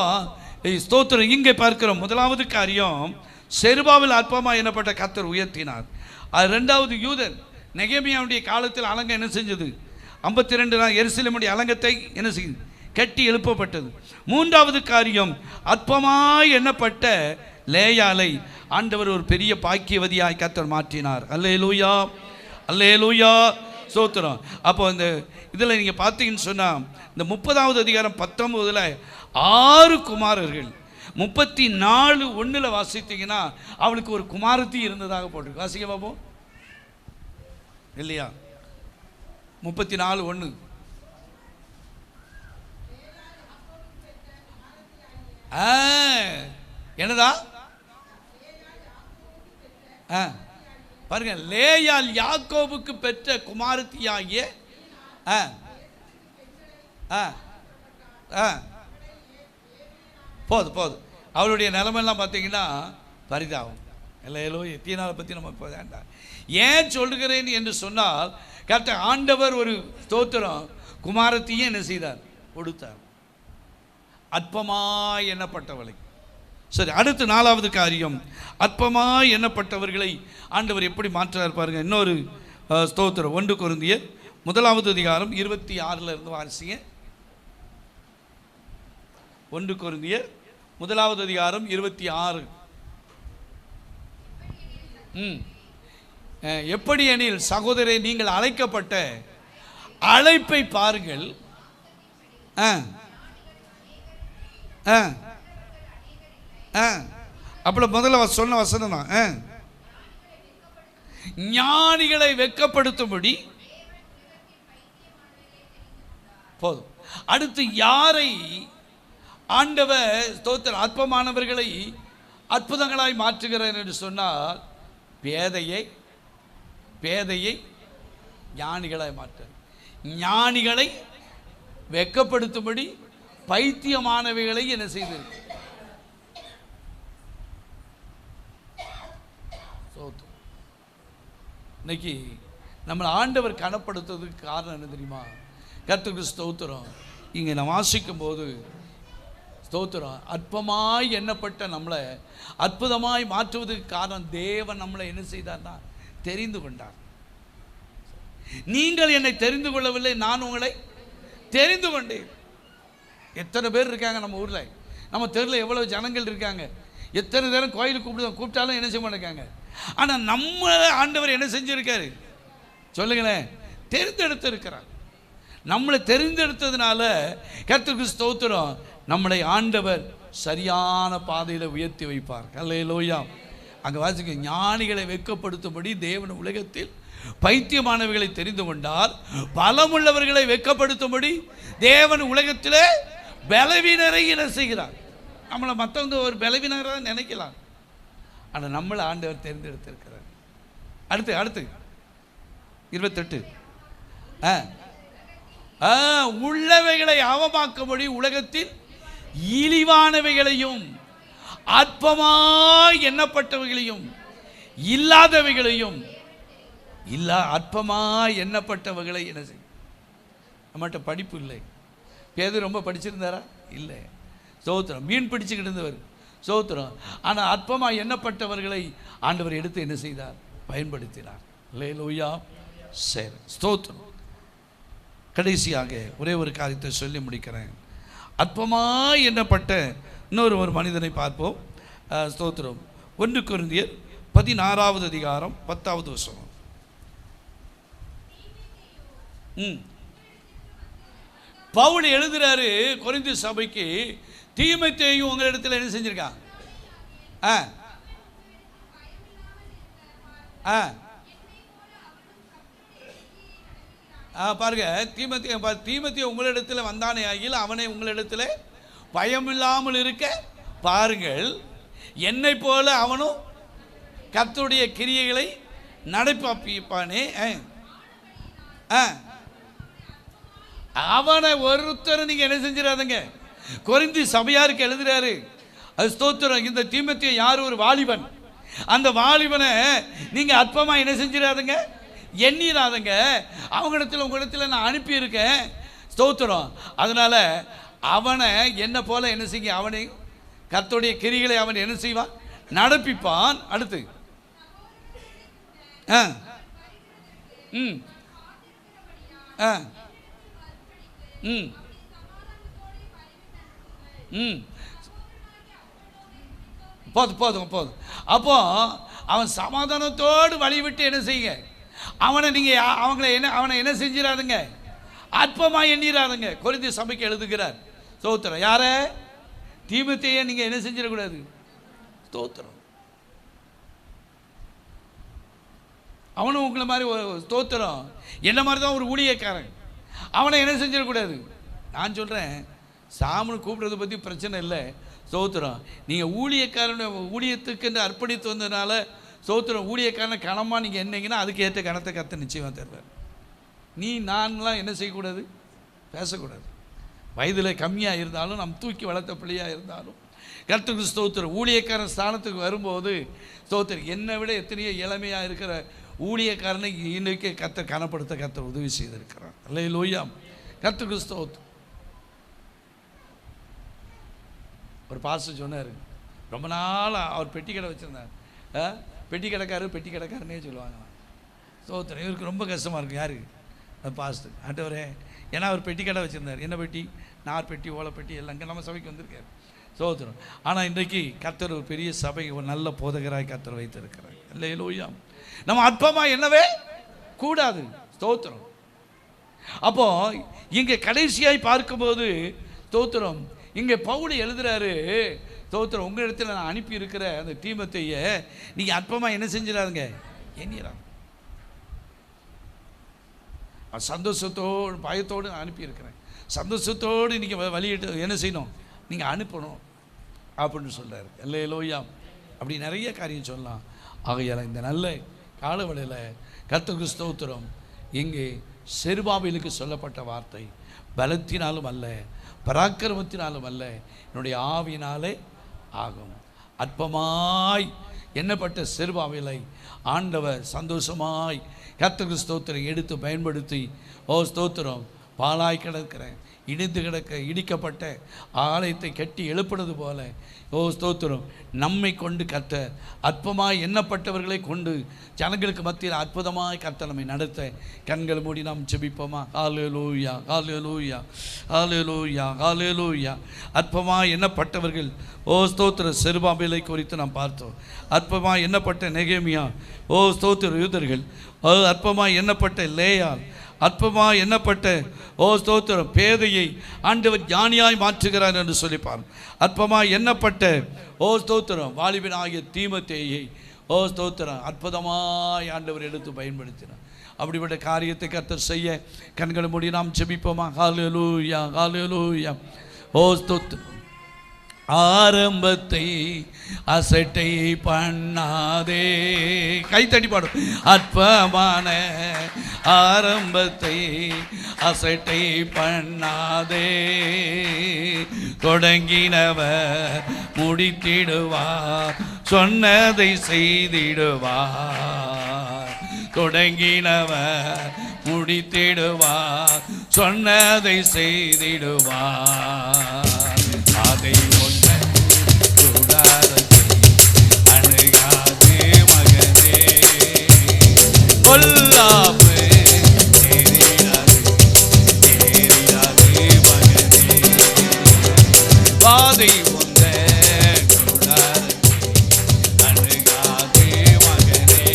ஸ்தோத்திரம் இங்கே பார்க்கிறோம். முதலாவது காரியம் செருபாவில் அற்பமாக எண்ணப்பட்ட கர்த்தர் உயர்த்தினார். அது ரெண்டாவது யூதன் நெகேமியாவுடைய காலத்தில் அலங்கம் என்ன செஞ்சது? 52 நாள் எருசலேமுடைய அலங்கத்தை என்ன செய்யுது? கட்டி எழுப்பப்பட்டது. மூன்றாவது காரியம் அற்பமாய் எண்ணப்பட்ட லேயாலை ஆண்டவர் ஒரு பெரிய பாக்கியவதியாய் கர்த்தர் மாற்றினார். அல்லேலூயா. அல்லேலூயா. ஸ்தோத்திரம். அப்போ இந்த இதில் நீங்கள் பார்த்தீங்கன்னு சொன்னால் இந்த 30வது அதிகாரம் 19ல் 6 குமாரர்கள் 34:1 வாசித்தீங்கன்னா அவளுக்கு ஒரு குமாரத்தி இருந்ததாக போட்டிருக்கு. வாசிக்க பார்ப்போம். இல்லையா? 34:1 என்னதா? பாருங்க, லேயாள் யாக்கோபுக்கு பெற்ற குமாரத்தியாகிய போதும் அவளுடைய நிலைமையெல்லாம் பார்த்தீங்கன்னா பரிதாபம். எல்லோ எத்தியனாலை பற்றி நம்ம இப்போ வேண்டாம். ஏன் சொல்லுகிறேன் என்று சொன்னால் கர்த்தர் ஆண்டவர் ஒரு ஸ்தோத்திரம் குமாரத்தையும் என்ன செய்தார்? கொடுத்தார். அற்பமாய் எண்ணப்பட்டவளை. சரி, அடுத்து 4வது காரியம் அற்பமாய் எண்ணப்பட்டவர்களை ஆண்டவர் எப்படி மாற்றார் பாருங்க. இன்னொரு ஸ்தோத்திரம் 1 கொரிந்தியர் 1வது அதிகாரம் 26 இருந்து வாசிங்க. 1 கொரிந்தியர் 1வது அதிகாரம் 26. எப்படி எனில் சகோதரரை நீங்கள் அழைக்கப்பட்ட அழைப்பை பாருங்கள். அப்படி முதல்ல சொன்ன வசனம் தான், ஞானிகளை வெட்கப்படுத்தும்படி போதும். அடுத்து யாரை ஆண்டவர் ஸ்தோத்திர அற்பமானவர்களை அற்புதங்களாய் மாற்றுகிறேன் என்று சொன்னால் பேதையை ஞானிகளாய் மாற்ற, ஞானிகளை வெட்கப்படுத்தும்படி பைத்தியமானவைகளை என்ன செய்திருக்கு. இன்னைக்கு நம்மளை ஆண்டவர் கனப்படுத்துறதுக்கு காரணம் என்ன தெரியுமா? கர்த்தருக்கு ஸ்தோத்திரம். இங்கே நான் வாசிக்கும் போது ஸ்தோத்திரம், அற்பமாய் எண்ணப்பட்ட நம்மளை அற்புதமாய் மாற்றுவதற்கு காரணம் தேவன் நம்மளை என்ன செய்தார்னா தெரிந்து கொண்டார். நீங்கள் என்னை தெரிந்து கொள்ளவில்லை, நான் உங்களை தெரிந்து கொண்டேன். எத்தனை பேர் இருக்காங்க நம்ம ஊரில், நம்ம தெருவில் எவ்வளவு ஜனங்கள் இருக்காங்க, எத்தனை நேரம் கோயிலுக்கு கூப்பிட்டாலும் என்ன செய்ய மாட்டேங்காங்க. ஆனால் நம்ம ஆண்டவர் என்ன செஞ்சிருக்காரு சொல்லுங்களேன்? தெரிந்தெடுத்து இருக்கிறார். நம்மளை தெரிந்தெடுத்ததுனால கர்த்தருக்கு ஸ்தோத்திரம், நம்மளை ஆண்டவர் சரியான பாதையில் உயர்த்தி வைப்பார். அல்லேலூயா. அங்கே வாசிக்க, ஞானிகளை வெட்கப்படுத்தும்படி தேவன் உலகத்தில் பைத்தியமானவர்களை தெரிந்து கொண்டார், பலமுள்ளவர்களை வெட்கப்படுத்தும்படி தேவன் உலகத்திலே பலவீனரை என்ன செய்கிறார். நம்மளை மற்றவங்க ஒரு பலவீனராக நினைக்கலாம், ஆனால் நம்மளை ஆண்டவர் தேர்ந்தெடுத்திருக்கிறார். அடுத்து 28 உள்ளவைகளை அவமாக்கும்படி உலகத்தில் இழிவானவைகளையும் அற்பமாய் எண்ணப்பட்டவைகளையும் இல்லாதவைகளையும் அற்பமாய் எண்ணப்பட்டவைகளை என்ன செய்யும். நம்மகிட்ட படிப்பு இல்லை, பேது ரொம்ப படிச்சிருந்தாரா? இல்லை. ஸ்தோத்திரம். மீன் பிடிச்சுக்கிட்டு இருந்தவர், ஸ்தோத்திரம். ஆனால் அற்பமாய் எண்ணப்பட்டவர்களை ஆண்டவர் எடுத்து என்ன செய்தார்? பயன்படுத்தினார். அல்லேலூயா. சரி, ஸ்தோத்திரம். கடைசியாக ஒரே ஒரு காரியத்தை சொல்லி முடிக்கிறேன். அற்பமாய் எண்ணப்பட்ட இன்னொரு மனிதனை பார்ப்போம். ஸ்தோத்திரம். 1 கொரிந்தியர் 16வது அதிகாரம் 10வது வசனம். பவுல் எழுதுறாரு கொரிந்து சபைக்கு, தீமோத்தேயும் உங்களிடத்தில் என்ன செஞ்சிருக்கான்? பாருங்க, தீமோத்தேயு உங்களிடத்தில் வந்தானே ஆகில் அவனை உங்களிடத்தில் பயமில்லாமல் இருக்க பாருங்கள், என்னை போல அவனும் கர்த்தருடைய கிரியைகளை நடப்பானே. அவனை ஒருத்தர் நீங்க என்ன செஞ்சிடாதீங்க. கொரிந்து சபையாருக்கு எழுதுறாரு, அது ஸ்தோத்திரம். இந்த தீமோத்தேயு யார்? ஒரு வாலிபன். அந்த வாலிபனை நீங்க அற்பமா என்ன செஞ்சிடாதீங்க, எண்ணிடாதங்க. அவங்களிடத்தில் உங்களிடத்தில் நான் அனுப்பியிருக்கேன். ஸ்தோத்திரம். அதனால அவனை என்ன போல என்ன செய்ய, அவனை கர்த்தருடைய கிரிகளை அவன் என்ன செய்வான்? நடப்பிப்பான். அடுத்து போதும். அப்போ அவன் சமாதானத்தோடு வழிவிட்டு என்ன செய்யுங்க, அவனை என்ன செஞ்சிடாதுங்க, அற்பமா எண்ணிடாதுங்க. கொரிந்து சபைக்கு எழுதுகிறார். ஸ்தோத்திரம். யார? தீமோத்தேயை நீங்க என்ன செஞ்சிடக்கூடாது. ஸ்தோத்திரம். அவனும் உங்களை மாதிரி ஸ்தோத்திரம் என்ன மாதிரி தான் ஒரு ஊழியக்காரன். அவனை என்ன செஞ்சிடக்கூடாது. நான் சொல்றேன், சாமனை கூப்பிடுறதை பற்றி பிரச்சனை இல்லை. ஸ்தோத்திரம். நீங்கள் ஊழியத்துக்கு என்று அர்ப்பணித்து வந்ததுனால ஸ்தோத்திரம், ஊழியக்காரனை கனமாக நீங்கள் என்னங்கன்னா அதுக்கு ஏற்ற கணத்தை கற்று நிச்சயமாக தருவார். நான்லாம் என்ன செய்யக்கூடாது, பேசக்கூடாது. வயதில் கம்மியாக இருந்தாலும் நம் தூக்கி வளர்த்த பிள்ளையாக இருந்தாலும் கர்த்தருக்கு ஸ்தோத்திரம். ஊழியக்காரன் ஸ்தானத்துக்கு வரும்போது ஸ்தோத்திரம், என்னை விட எத்தனையோ இளமையாக இருக்கிற ஊழியக்காரனை இன்னைக்கு கர்த்தர் கனப்படுத்த கர்த்தர் உதவி செய்திருக்கிறார். அல்லேலூயா. கர்த்தருக்கு ஸ்தோத்திரம். ஒரு பாஸ்டர் சொன்னார், ரொம்ப நாள் அவர் பெட்டி கடை வச்சுருந்தார். பெட்டி கடைக்காரனே சொல்லுவாங்க. ஸ்தோத்திரம். இவருக்கு ரொம்ப கஷ்டமாக இருக்குது. யாரு? பாஸ்டர். ஆண்டவரே, ஏன்னா அவர் பெட்டி கடை வச்சுருந்தார். என்ன பெட்டி? நார் பெட்டி, ஓலை பெட்டி எல்லாம் இங்கே நம்ம சபைக்கு வந்திருக்கார். ஸ்தோத்திரம். ஆனால் இன்றைக்கு கர்த்தர் ஒரு பெரிய சபை, ஒரு நல்ல போதகராய் கர்த்தர் வைத்திருக்கிறார். அல்லேலூயா. நம்ம அற்பமாக என்னவே கூடாது. ஸ்தோத்திரம். அப்போ இங்கே கடைசியாய் பார்க்கும்போது ஸ்தோத்திரம், இங்கே பவுல் எழுதுறாரு, ஸ்தோத்திரம், உங்களிடத்தில் நான் அனுப்பி இருக்கிற அந்த தீமோத்தேயை நீங்க அற்பமா என்ன செஞ்சிடாதுங்க, எண்ணிடாங்க. சந்தோஷத்தோடு பயத்தோடு நான் அனுப்பியிருக்கிறேன். சந்தோஷத்தோடு நீங்கள் வழியிட்டு என்ன செய்யணும், நீங்கள் அனுப்பணும் அப்படின்னு சொல்கிறாரு. அல்லேலூயா. அப்படி நிறைய காரியம் சொல்லலாம். ஆகையால் இந்த நல்ல காலவெளியில் கர்த்தருக்கு ஸ்தோத்திரம். இங்கே செருபாபேலுக்கு சொல்லப்பட்ட வார்த்தை பலத்தினாலும் அல்ல, பராக்கிரமத்தினாலும் அல்ல, என்னுடைய ஆவியினாலே ஆகும். அற்பமாய் எண்ணப்பட்ட செருபாபேலை ஆண்டவர் சந்தோஷமாய் கர்த்தருக்கு ஸ்தோத்திரம் எடுத்து பயன்படுத்தி, ஸ்தோத்திரம், பாலாய் கிடக்கிற இடிந்து கிடக்க இடிக்கப்பட்ட ஆலயத்தை கட்டி எழுப்புறது போல ஸ்தோத்திரம் நம்மை கொண்டு கர்த்தர் அற்பமாய் எண்ணப்பட்டவர்களை கொண்டு ஜனங்களுக்கு மத்தியில் அற்புதமாய் கர்த்தர் நம்மை நடத்த கண்கள் மூடி நாம் ஜெபிப்போமா? ஹல்லேலூயா, ஹல்லேலூயா, ஹல்லேலூயா, ஹல்லேலூயா. அற்பமாய் எண்ணப்பட்டவர்கள் ஸ்தோத்திரம் செருபாபேலை குறித்து நாம் பார்த்தோம். அற்பமாய் எண்ணப்பட்ட நெகேமியா, ஸ்தோத்திர யூதர்கள், அற்பமாய் எண்ணப்பட்ட லேயால், அற்பமாய் எண்ணப்பட்ட ஸ்தோத்திரம் பேதையை ஆண்டவர் ஞானியாய் மாற்றுகிறார் என்று சொல்லிப்பார். அற்பமாய் எண்ணப்பட்ட ஸ்தோத்திரம் வாலிபனாகிய தீமோத்தேயை ஸ்தோத்திரம் அற்புதமாய் ஆண்டவர் எடுத்து பயன்படுத்தினார். அப்படிப்பட்ட காரியத்தை கர்த்தர் செய்ய கண்களை மூடி நாம் ஜெபிப்போமா? ஹல்லேலூயா, ஹல்லேலூயா. ஸ்தோத்திரம். ஆரம்பத்தை அசட்டை பண்ணாதே, கைத்தடி பாடும். அற்பமான ஆரம்பத்தை அசட்டை பண்ணாதே, தொடங்கினவர் முடித்திடுவார், சொன்னதை செய்திடுவார். தொடங்கினவர் முடித்திடுவார், சொன்னதை செய்திடுவார். அதை ஒன்றை கூடாரத்தை அணுகாது மகனே, பொல்லாப்பு நேரிடாது மகனே. பாதை ஒன்றை கூடாரத்தை அணுகாது மகனே,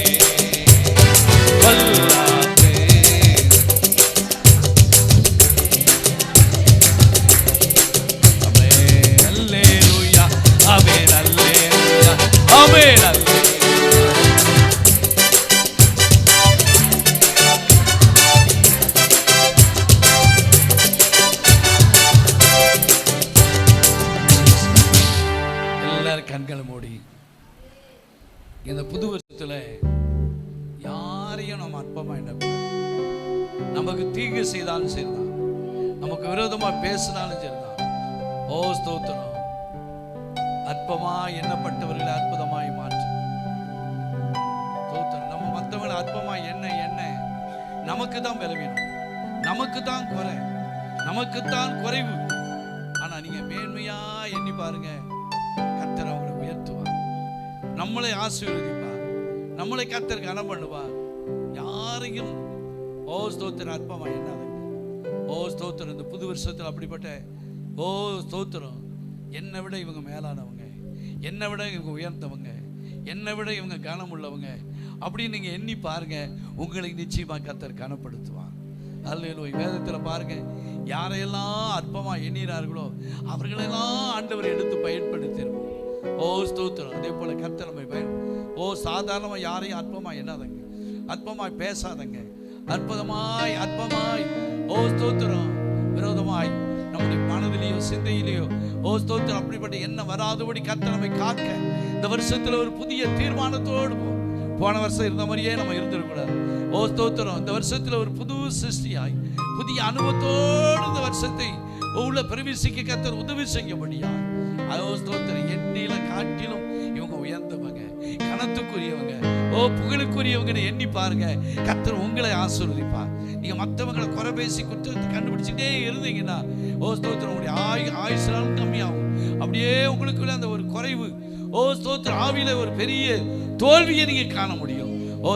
பொல்லாப்பு. ஆமென், அல்லேலூயா, ஆமென், அல்லேலூயா. எல்லாரும் கண்களை மூடி இந்த புது வருஷத்துல யாரையும் நம்ம அற்பமா எண்ணக்கூடாது. நமக்கு தீங்கு செய்தாலும் சரிதான், நமக்கு விரோதமா பேசினாலும் சரிதான். ஸ்தோத்திரம். அற்பமாய் எண்ணப்பட்டவர்களை அற்புதமாய் மாற்று. நம்ம மற்றவங்களை அற்பமாய் என்ன நமக்கு தான் பலவீனம், நமக்கு தான் குறை, நமக்கு தான் குறைவு. ஆனா நீங்க மேன்மையா எண்ணி பாருங்க, கர்த்தர் அவங்களை உயர்த்துவார், நம்மளை ஆசீர்வதிப்பார், நம்மளை கர்த்தர் கனம் பண்ணுவார். யாரையும் ஸ்தோத்திரம் அற்பமாய் எண்ணாதீங்க. ஸ்தோத்திரம். இந்த புது வருஷத்தில் அப்படிப்பட்ட ஸ்தோத்திரம், என்னை விட இவங்க மேலானவங்க, என்னை விட இவங்க உயர்ந்தவங்க, என்னை விட இவங்க கனம் உள்ளவங்க அப்படின்னு நீங்கள் எண்ணி பாருங்க, உங்களை நிச்சயமாக கர்த்தர் கனப்படுத்துவார். அல்லேலூயா. வேதத்தில் பாருங்க, யாரையெல்லாம் அற்பமாக எண்ணினார்களோ அவர்களெல்லாம் ஆண்டவர் எடுத்து பயன்படுத்திடுவோம். ஸ்தோத்திரம். அதே போல கர்த்தர் நம்மை சாதாரணமாக யாரையும் அற்பமாக எண்ணாதங்க, அற்பமாய் பேசாதங்க, அற்புதமாய் அற்பமாய் ஸ்தோத்திரம் விரோதமாய் நம்முடைய மனதிலேயோ சிந்தையிலேயோ ஸ்தோத்திரம் அப்படிப்பட்ட என்ன வராதபடி கர்த்தர் நம்மை காக்க இந்த வருஷத்துல ஒரு புதிய தீர்மானத்தோடு போன வருஷம் இருந்த மாதிரியே நம்ம இருந்துடக்கூடாது. ஸ்தோத்திரம். இந்த வருஷத்துல ஒரு புது சிருஷ்டியாய் புதிய அனுபவத்தோடு இந்த வருஷத்தை உள்ள பிரவேசிக்க கர்த்தர் உதவி செய்யும்படியா ஸ்தோத்திரம். எண்ணில காட்டிலும் இவங்க உயர்ந்தவங்க, கனத்துக்குரியவங்க, புகழுக்குரியவங்க எண்ணி பாருங்க, கர்த்தர் உங்களை ஆசீர்வதிப்பார். நீங்க மற்றவங்களை குறை பேசி குற்றத்தை கண்டுபிடிச்சுட்டே இருந்தீங்கன்னா ஸ்தோத்திரம் உங்களுடைய ஆயுசுனாலும் கம்மியாகும். அப்படியே உங்களுக்குள்ள அந்த ஒரு குறைவு ஸ்தோத்திரம் ஆவியில ஒரு பெரிய தோல்வியை நீங்க காண முடியும்.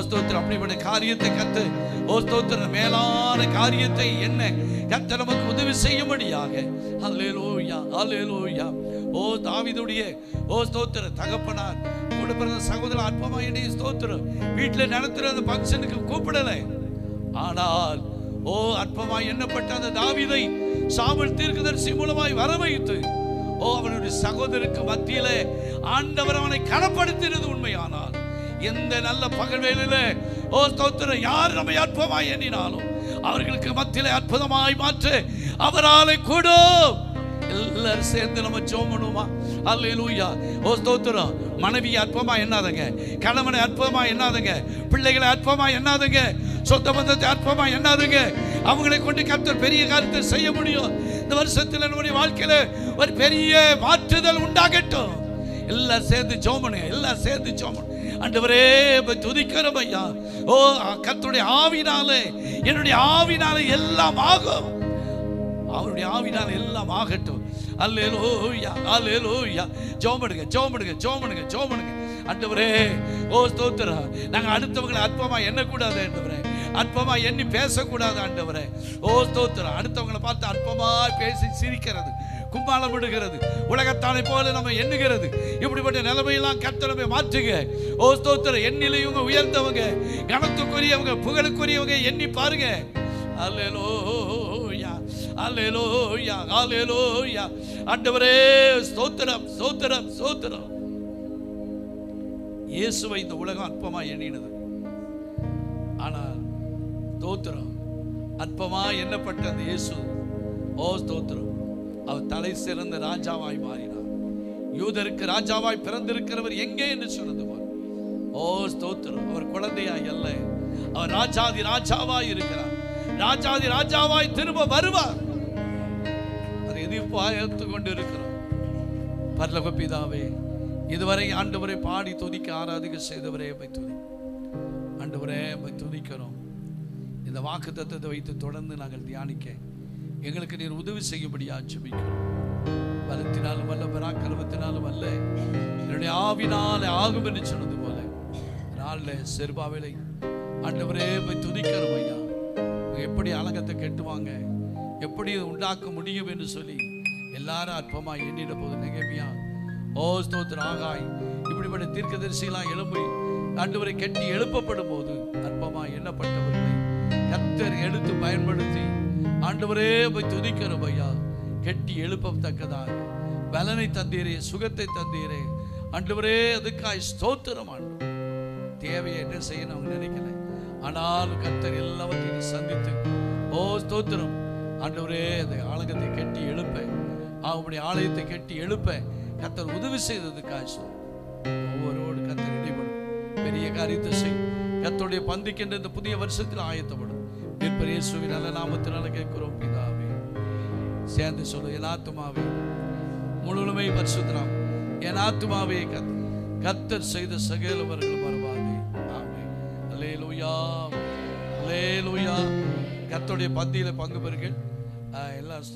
ஸ்தோத்திரம். அப்படிப்பட்ட காரியத்தை கர்த்தர் ஸ்தோத்திரம் மேலான காரியத்தை என்ன கர்த்தர் நமக்கு உதவி செய்யும்படியாக அல்லேலூயா, அல்லேலூயா. தாவீதுடைய ஸ்தோத்திரம் தகப்பனார் கூட பிறந்த சகோதரர் அற்பமா என்னைய ஸ்தோத்திரம் வீட்டில் நடத்துற அந்த பங்கனுக்கு கூப்பிடல. ஆனால் அற்பமா எண்ணப்பட்ட அந்த தாவீதை சாமுவேல் தீர்க்கதரிசி மூலமாய் வர வைத்து அவனுடைய சகோதரருக்கு மத்தியிலே ஆண்டவர் அவனை கனப்படுத்தினது உண்மையானால், எந்த நல்ல பகல் வேளையில ஸ்தோத்திரம் யார் நம்மை அற்பமாய் எண்ணினாலும் அவர்களுக்கு மத்தியிலே அற்புதமாய் மாற்ற அவராலே கூடும். எல்லாரும் சேர்ந்து நம்ம ஜெபம் பண்ணுவோமா? அல்லேலூயா. ஓ ஸ்தோத்திரம். மனைவி அற்பமா எண்ணாதங்க, கணவனை அற்பமா எண்ணாதங்க, பிள்ளைகளை அற்பமா எண்ணாதங்க, சொந்த பந்தத்தை அற்பமா எண்ணாதங்க. அவங்களை கொண்டு கர்த்தர் பெரிய காரியத்தை செய்ய முடியும். இந்த வருஷத்தில் நம்முடைய வாழ்க்கையில ஒரு பெரிய மாற்றுதல் உண்டாகட்டும். எல்லாம் சேர்ந்து ஜெபம் பண்ணுங்க, எல்லாம் சேர்ந்து ஜெபம் பண்ணுங்க. ஆண்டவரே துதிக்கிறோம் ஐயா. ஓ கர்த்தருடைய ஆவினாலே, என்னுடைய ஆவினாலே எல்லாம் ஆகும். அவருடைய ஆவினாலே எல்லாம் ஆகட்டும். அல்லேலூயா, அல்லேலூயா. ஜெபம் பண்ணுங்க, ஜெபம் பண்ணுங்க, ஜெபம் பண்ணுங்க, ஜெபம் பண்ணுங்க. ஆண்டவரே ஓ ஸ்தோத்திரம். நாங்கள் அடுத்தவங்களை அற்பமா எண்ணக்கூடாது ஆண்டவரே, அற்பமா எண்ணி பேசக்கூடாது ஆண்டவரே. ஓ ஸ்தோத்திரம். அடுத்தவங்களை பார்த்து அற்பமா பேசி சிரிக்கிறது, கும்பாலம் விடுகிறது, உலகத்தானை போல நம்ம எண்ணுகிறது, இப்படிப்பட்ட நிலைமையெல்லாம் கர்த்தர் நம்மை மாற்றுங்க. ஓ ஸ்தோத்திரம். எண்ணிலையும் உயர்ந்தவங்க, கனத்துக்குரியவங்க, புகழுக்குரியவங்க எண்ணி பாருங்க. அல்லேலூயா, அல்லேலூயா, அல்லேலூயா. ஆண்டவரே ஸ்தோத்திரம், ஸ்தோத்திரம், ஸ்தோத்திரம். இயேசுவை இந்த உலகம் அற்பமா எண்ணினது. ஆனால் ஸ்தோத்திரம், அற்பமா எண்ணப்பட்ட அந்த இயேசு, ஓ ஸ்தோத்திரம், அவர் தலை சிறந்த ராஜாவாய் மாறினார். யூதருக்கு ராஜாவாய் பிறந்திருக்கிறவர் எங்கே என்று சொன்னது போல், ஓ ஸ்தோத்திரம், அவர் குழந்தையாய் அல்ல, அவர் ராஜாதி ராஜாவாய் இருக்கிறார். ராஜாதி ராஜாவாய் திரும்ப வருவார். அதை எதிர்பார்த்து கொண்டு இருக்கிறோம். பரலோக பிதாவே, இதுவரை ஆண்டவரை பாடி துதிக்க ஆராதிக்க செய்தவரே துதி. ஆண்டவரே துதிக்கிறோம். இந்த வாக்குத்தத்தத்தை வைத்து தொடர்ந்து நாங்கள் தியானிக்க எங்களுக்கு நீர் உதவி செய்யும்படியா ஜெபிக்கிறோம். பலத்தினாலும் அல்ல, பராக்கிரமத்தினாலும் அல்ல, என்னுடைய ஆவினாலே ஆகும் என்று சொன்னது போல நாளில் செருபாவிலை ஆண்டவரே துதிக்கிறோம் ஐயா. எப்படி அலங்கத்தை கெட்டுவாங்க, எப்படி உண்டாக்க முடியும் என்று சொல்லி எல்லாரும் அற்பமா எண்ணிட போது நெகேமியா, ஓ ஸ்தோத்திரம், ஆகாய், இப்படிப்பட்ட தீர்க்கதரிசியெல்லாம் எழும்பி ஆண்டவரை கெட்டி எழுப்பப்படும் போது அற்பமா எண்ணப்பட்டவர்களை கர்த்தர் எடுத்து பயன்படுத்தி ஆண்டவரே போய் துதிக்கிறோம் ஐயா. கெட்டி எழுப்பத்தக்கதாக பலனை தந்தீரே, சுகத்தை தந்தீரே ஆண்டவரே, அதுக்காய் ஸ்தோத்திரம். ஆண்டவர் தேவையை என்ன செய்யணும் அவங்க நினைக்கல, ஆனாலும் கர்த்தர் எல்லாவற்றையும் சந்தித்து, ஓ ஸ்தோத்திரம் ஆண்டவரே, அந்த ஆலயத்தை கெட்டி எழுப்ப, அவருடைய ஆலயத்தை கெட்டி எழுப்ப கர்த்தர் உதவி செய்ததுக்காக ஒவ்வொருவோடு கர்த்தர் இடைப்படும் பெரிய காரியத்தை செய். கர்த்தருடைய பந்திக்கின்ற இந்த புதிய வருஷத்தில் ஆயத்தப்படும். இயேசுவின் நல்ல நாமத்தினால கேட்கிறோம் பிதாவே. சேர்ந்து சொல்லு, என் ஆத்துமாவே முழுமை பரிசுத்தம், என் ஆத்துமாவே கர்த்தர் செய்த சகலவர்கள் மறவாதே. ஆமென். அல்லேலூயா, அல்லேலூயா. கர்த்தருடைய பந்தியில பங்கு பெறுங்கள் எல்லாரும்.